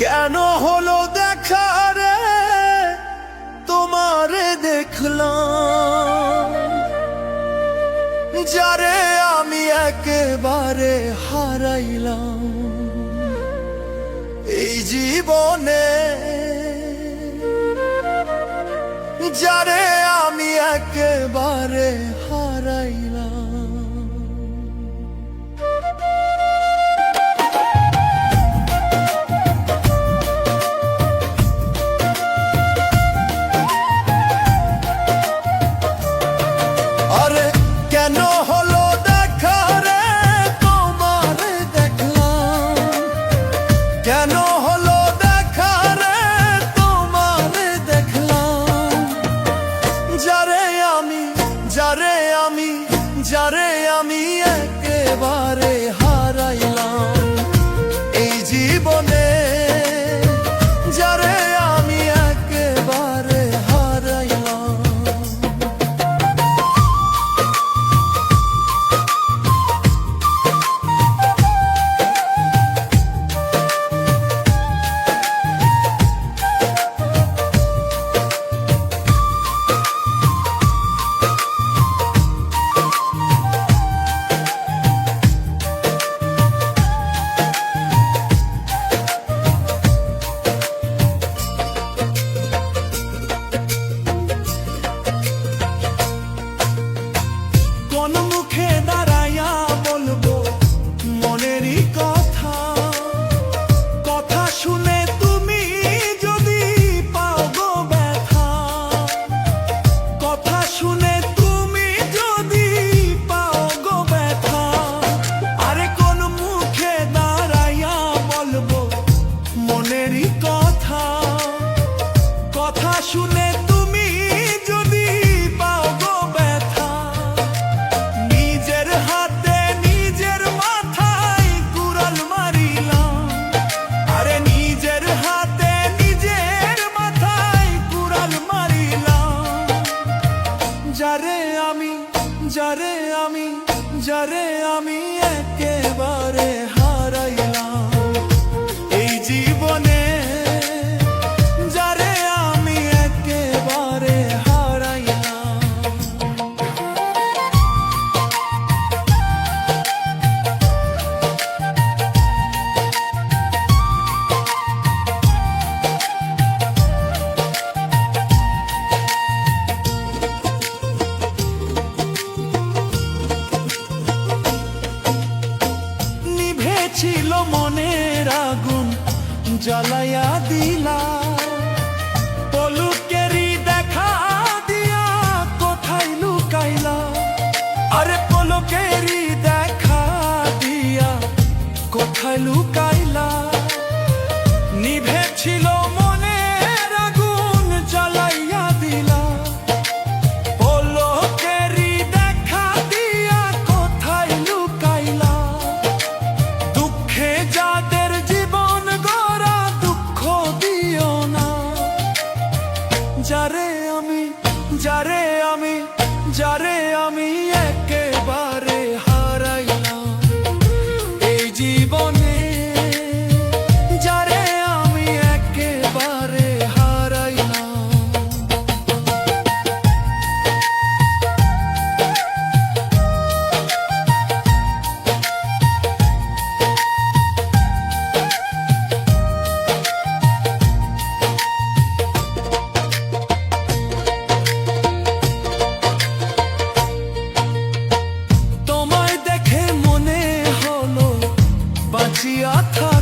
কেন হলো দেখা রে তোমারে দেখলাম, যারে আমি একেবারে হারাইলাম এই জীবনে, যারে আমি একেবারে হারাইলাম। আরে কেন হলো দেখা রে তোমারে দেখলাম, কেন হলো দেখা রে তোমারে দেখলাম, যারে আমি একেবারে হারাইলাম এই জীবনে, যারে আমি একেবারে হারাইলাম। কোন মুখে দাঁড়াইয়া বলবো মনেরই কথা, কথা শুনে তুমি যদি পাও গো ব্যথা, কথা শুনে তুমি যদি পাও গো ব্যথা। আরে কোন মুখে দাঁড়াইয়া বলবো মনেরই কথা, কথা শুনে তুমি যদি পাও গো ব্যথা। নিজের হাতে নিজের মাথায় কুড়াল মারিলাম, আরে নিজের হাতে নিজের মাথায় কুড়াল মারিলাম, যারে আমি একেবারে হারাইলাম এই জীবনে, যারে আমি একেবারে হারাইলাম। ছিল মনের আগুন জ্বালাইয়া দিলা, পলকেরই দেখা দিয়া কোথায় লুকাইলা, আরে পলকেরই দেখা দিয়া কোথায় লুকাইলা। নিভেছিল মনের আগুন জ্বালাইয়া দিলা, পলকেরই দেখা দিয়া কোথায় লুকাইলা। দুঃখে যাদের জীবন গড়া দুঃখ দিও না, যারে আমি একেবারে হারাইলাম এই জীবনে, যারে আমি একেবারে হারাইলাম। তোমায় দেখে মনে হলো বাঁচিয়া থাকা